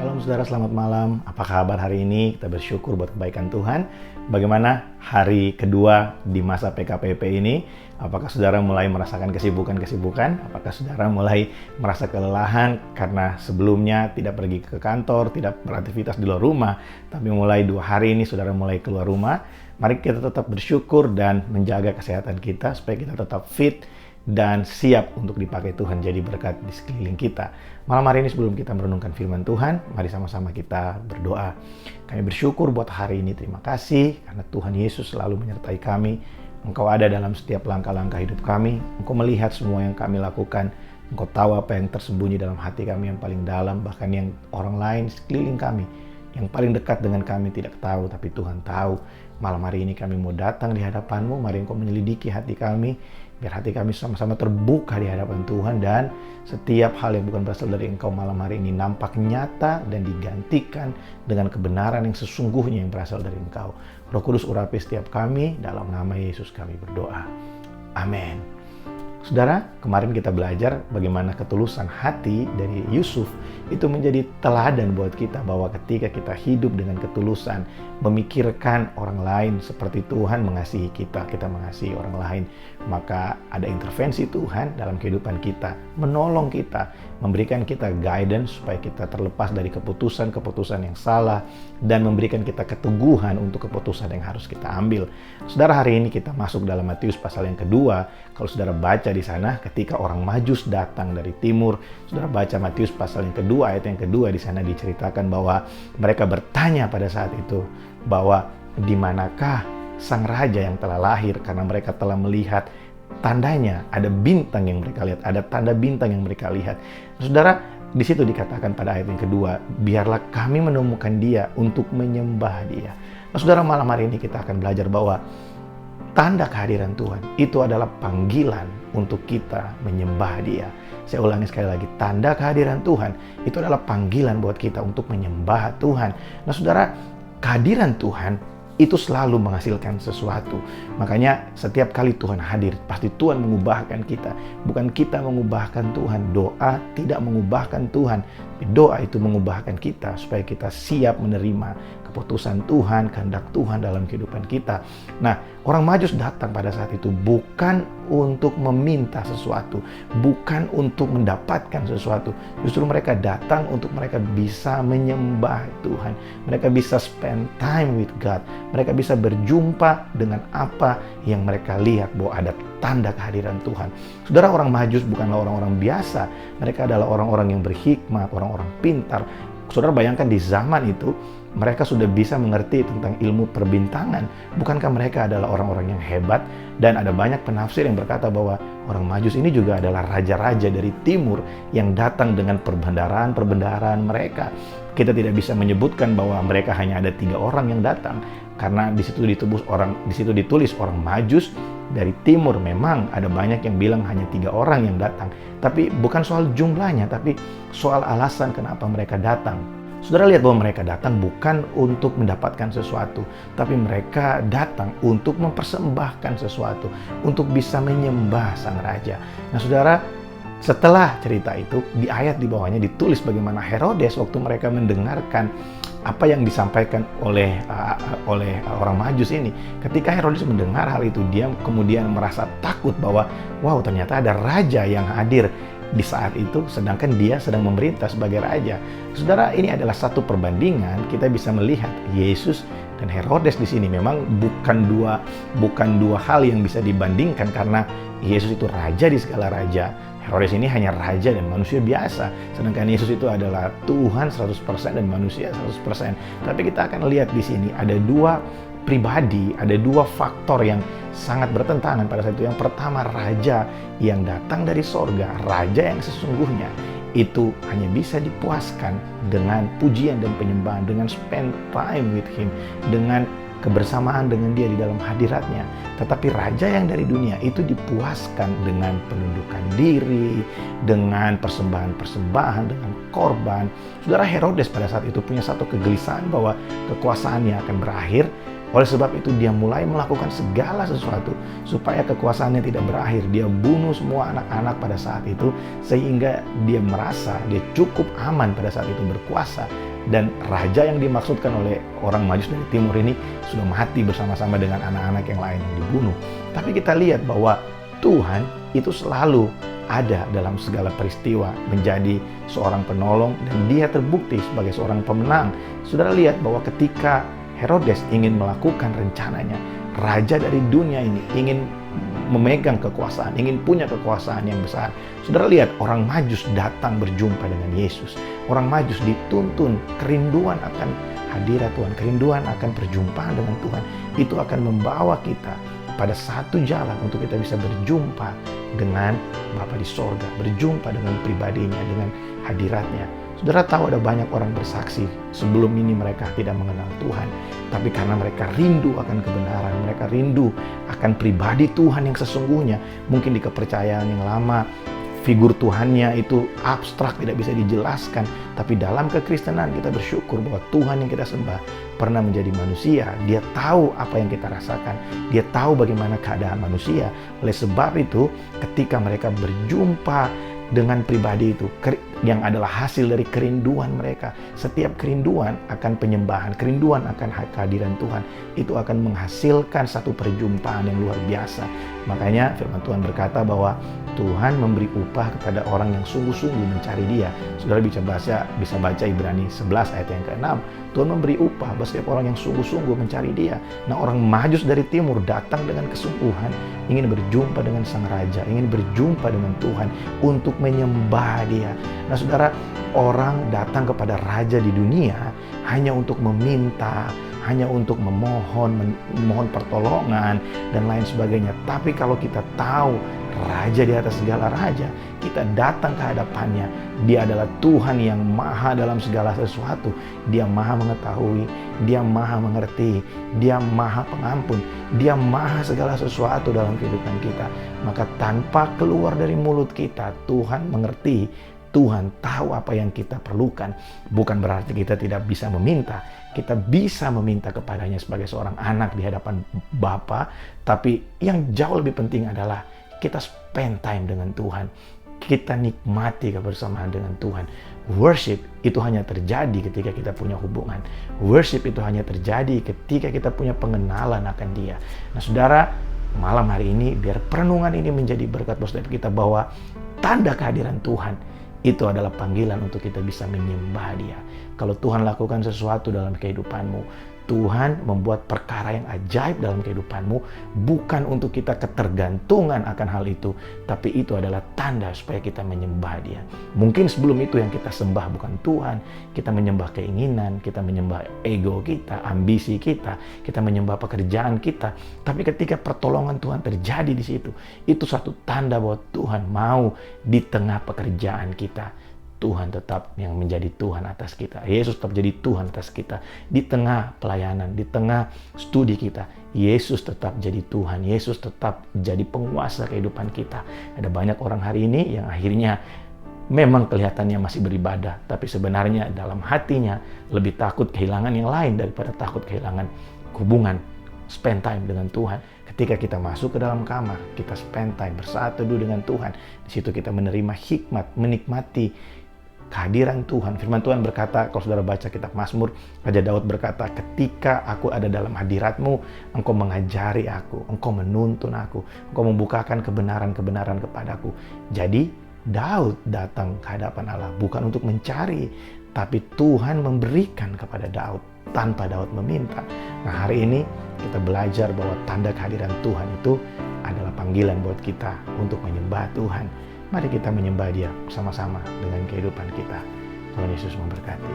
Shalom saudara, selamat malam. Apa kabar hari ini? Kita bersyukur buat kebaikan Tuhan. Bagaimana hari kedua di masa PKPP ini? Apakah saudara mulai merasakan kesibukan-kesibukan? Apakah saudara mulai merasa kelelahan karena sebelumnya tidak pergi ke kantor, tidak beraktivitas di luar rumah, tapi mulai 2 hari ini saudara mulai keluar rumah? Mari kita tetap bersyukur dan menjaga kesehatan kita supaya kita tetap fit dan siap untuk dipakai Tuhan jadi berkat di sekeliling kita. Malam hari ini sebelum kita merenungkan firman Tuhan, mari sama-sama kita berdoa. Kami bersyukur buat hari ini, terima kasih karena Tuhan Yesus selalu menyertai kami. Engkau ada dalam setiap langkah-langkah hidup kami. Engkau melihat semua yang kami lakukan. Engkau tahu apa yang tersembunyi dalam hati kami yang paling dalam, bahkan yang orang lain sekeliling kami yang paling dekat dengan kami tidak tahu, tapi Tuhan tahu. Malam hari ini kami mau datang di hadapan-Mu, mari Engkau menyelidiki hati kami, biar hati kami sama-sama terbuka di hadapan Tuhan, dan setiap hal yang bukan berasal dari Engkau malam hari ini nampak nyata dan digantikan dengan kebenaran yang sesungguhnya yang berasal dari Engkau. Roh Kudus urapi setiap kami, dalam nama Yesus kami berdoa. Amin. Saudara, kemarin kita belajar bagaimana ketulusan hati dari Yusuf itu menjadi teladan buat kita, bahwa ketika kita hidup dengan ketulusan, memikirkan orang lain seperti Tuhan mengasihi kita, kita mengasihi orang lain, maka ada intervensi Tuhan dalam kehidupan kita, menolong kita, memberikan kita guidance supaya kita terlepas dari keputusan-keputusan yang salah, dan memberikan kita keteguhan untuk keputusan yang harus kita ambil. Saudara, hari ini kita masuk dalam Matius pasal yang kedua. Kalau saudara baca di sana, ketika orang Majus datang dari timur, saudara baca Matius pasal yang kedua, ayat yang kedua, di sana diceritakan bahwa mereka bertanya pada saat itu bahwa di manakah sang raja yang telah lahir, karena mereka telah melihat tandanya, ada bintang yang mereka lihat, ada tanda bintang yang mereka lihat. Saudara, di situ dikatakan pada ayat yang kedua, biarlah kami menemukan dia untuk menyembah dia. Nah, saudara, malam hari ini kita akan belajar bahwa tanda kehadiran Tuhan itu adalah panggilan untuk kita menyembah dia. Saya ulangi sekali lagi, tanda kehadiran Tuhan itu adalah panggilan buat kita untuk menyembah Tuhan. Nah saudara, kehadiran Tuhan itu selalu menghasilkan sesuatu. Makanya setiap kali Tuhan hadir, pasti Tuhan mengubahkan kita. Bukan kita mengubahkan Tuhan. Doa tidak mengubahkan Tuhan. Doa itu mengubahkan kita supaya kita siap menerima keputusan Tuhan, kehendak Tuhan dalam kehidupan kita. Nah, orang Majus datang pada saat itu bukan untuk meminta sesuatu, bukan untuk mendapatkan sesuatu. Justru mereka datang untuk mereka bisa menyembah Tuhan. Mereka bisa spend time with God. Mereka bisa berjumpa dengan apa yang mereka lihat, bahwa ada tanda kehadiran Tuhan. Saudara, orang Majus bukanlah orang-orang biasa. Mereka adalah orang-orang yang berhikmat, orang-orang pintar. Saudara bayangkan di zaman itu, mereka sudah bisa mengerti tentang ilmu perbintangan. Bukankah mereka adalah orang-orang yang hebat? Dan ada banyak penafsir yang berkata bahwa orang Majus ini juga adalah raja-raja dari timur yang datang dengan perbendaharaan mereka. Kita tidak bisa menyebutkan bahwa mereka hanya ada 3 orang yang datang, karena di situ ditulis orang Majus dari timur. Memang ada banyak yang bilang hanya 3 orang yang datang, tapi bukan soal jumlahnya, tapi soal alasan kenapa mereka datang. Saudara lihat bahwa mereka datang bukan untuk mendapatkan sesuatu, tapi mereka datang untuk mempersembahkan sesuatu, untuk bisa menyembah sang raja. Nah saudara, setelah cerita itu, di ayat di bawahnya ditulis bagaimana Herodes waktu mereka mendengarkan apa yang disampaikan oleh orang Majus ini. Ketika Herodes mendengar hal itu, dia kemudian merasa takut bahwa wow, ternyata ada raja yang hadir di saat itu, sedangkan dia sedang memerintah sebagai raja. Saudara, ini adalah satu perbandingan. Kita bisa melihat Yesus dan Herodes di sini memang bukan dua hal yang bisa dibandingkan, karena Yesus itu raja di segala raja. Herodes ini hanya raja dan manusia biasa, sedangkan Yesus itu adalah Tuhan 100% dan manusia 100%. Tapi kita akan lihat di sini ada 2 pribadi, ada 2 faktor yang sangat bertentangan pada saat itu. Yang pertama, raja yang datang dari sorga, raja yang sesungguhnya itu hanya bisa dipuaskan dengan pujian dan penyembahan, dengan spend time with him, dengan kebersamaan dengan dia di dalam hadiratnya. Tetapi raja yang dari dunia itu dipuaskan dengan penundukan diri, dengan persembahan-persembahan, dengan korban. Saudara, Herodes pada saat itu punya satu kegelisahan bahwa kekuasaannya akan berakhir. Oleh sebab itu dia mulai melakukan segala sesuatu supaya kekuasaannya tidak berakhir. Dia bunuh semua anak-anak pada saat itu, sehingga dia merasa dia cukup aman pada saat itu berkuasa. Dan raja yang dimaksudkan oleh orang Majus dari timur ini sudah mati bersama-sama dengan anak-anak yang lain yang dibunuh. Tapi kita lihat bahwa Tuhan itu selalu ada dalam segala peristiwa, menjadi seorang penolong, dan dia terbukti sebagai seorang pemenang. Saudara lihat bahwa ketika Herodes ingin melakukan rencananya, raja dari dunia ini ingin memegang kekuasaan, ingin punya kekuasaan yang besar. Saudara lihat, orang Majus datang berjumpa dengan Yesus. Orang Majus dituntun kerinduan akan hadirat Tuhan, kerinduan akan perjumpaan dengan Tuhan. Itu akan membawa kita pada satu jalan untuk kita bisa berjumpa dengan Bapa di sorga, berjumpa dengan pribadinya, dengan hadiratnya. Saudara tahu ada banyak orang bersaksi sebelum ini mereka tidak mengenal Tuhan. Tapi karena mereka rindu akan kebenaran, mereka rindu akan pribadi Tuhan yang sesungguhnya. Mungkin di kepercayaan yang lama, figur Tuhannya itu abstrak, tidak bisa dijelaskan. Tapi dalam kekristenan kita bersyukur bahwa Tuhan yang kita sembah pernah menjadi manusia. Dia tahu apa yang kita rasakan. Dia tahu bagaimana keadaan manusia. Oleh sebab itu, ketika mereka berjumpa dengan pribadi itu, yang adalah hasil dari kerinduan mereka. Setiap kerinduan akan penyembahan, kerinduan akan kehadiran Tuhan, itu akan menghasilkan satu perjumpaan yang luar biasa. Makanya firman Tuhan berkata bahwa Tuhan memberi upah kepada orang yang sungguh-sungguh mencari Dia. Saudara bisa baca Ibrani 11 ayat yang ke-6. Tuhan memberi upah bagi setiap orang yang sungguh-sungguh mencari Dia. Nah, orang Majus dari timur datang dengan kesungguhan, ingin berjumpa dengan Sang Raja, ingin berjumpa dengan Tuhan untuk menyembah Dia. Nah, saudara, orang datang kepada raja di dunia hanya untuk meminta, hanya untuk memohon pertolongan dan lain sebagainya. Tapi kalau kita tahu raja di atas segala raja, kita datang ke hadapannya. Dia adalah Tuhan yang maha dalam segala sesuatu. Dia maha mengetahui, Dia maha mengerti, Dia maha pengampun, Dia maha segala sesuatu dalam kehidupan kita. Maka tanpa keluar dari mulut kita, Tuhan mengerti, Tuhan tahu apa yang kita perlukan. Bukan berarti kita tidak bisa meminta. Kita bisa meminta kepadanya sebagai seorang anak di hadapan Bapa. Tapi yang jauh lebih penting adalah kita spend time dengan Tuhan. Kita nikmati kebersamaan dengan Tuhan. Worship itu hanya terjadi ketika kita punya hubungan. Worship itu hanya terjadi ketika kita punya pengenalan akan Dia. Nah, saudara, malam hari ini biar perenungan ini menjadi berkat buat setiap kita, bahwa tanda kehadiran Tuhan itu adalah panggilan untuk kita bisa menyembah Dia. Kalau Tuhan lakukan sesuatu dalam kehidupanmu, Tuhan membuat perkara yang ajaib dalam kehidupanmu, bukan untuk kita ketergantungan akan hal itu, tapi itu adalah tanda supaya kita menyembah Dia. Mungkin sebelum itu yang kita sembah bukan Tuhan, kita menyembah keinginan, kita menyembah ego kita, ambisi kita menyembah pekerjaan kita. Tapi ketika pertolongan Tuhan terjadi di situ, itu satu tanda bahwa Tuhan mau di tengah pekerjaan kita. Tuhan tetap yang menjadi Tuhan atas kita. Yesus tetap jadi Tuhan atas kita. Di tengah pelayanan, di tengah studi kita, Yesus tetap jadi Tuhan. Yesus tetap jadi penguasa kehidupan kita. Ada banyak orang hari ini yang akhirnya memang kelihatannya masih beribadah, tapi sebenarnya dalam hatinya lebih takut kehilangan yang lain daripada takut kehilangan hubungan, spend time dengan Tuhan. Ketika kita masuk ke dalam kamar, kita spend time bersatu dengan Tuhan. Di situ kita menerima hikmat, menikmati kehadiran Tuhan. Firman Tuhan berkata, kalau saudara baca kitab Mazmur, Raja Daud berkata, ketika aku ada dalam hadirat-Mu, Engkau mengajari aku, Engkau menuntun aku, Engkau membukakan kebenaran-kebenaran kepadaku. Jadi Daud datang ke hadapan Allah bukan untuk mencari, tapi Tuhan memberikan kepada Daud tanpa Daud meminta. Nah, hari ini kita belajar bahwa tanda kehadiran Tuhan itu adalah panggilan buat kita untuk menyembah Tuhan. Mari kita menyembah Dia bersama-sama dengan kehidupan kita. Tuhan Yesus memberkati.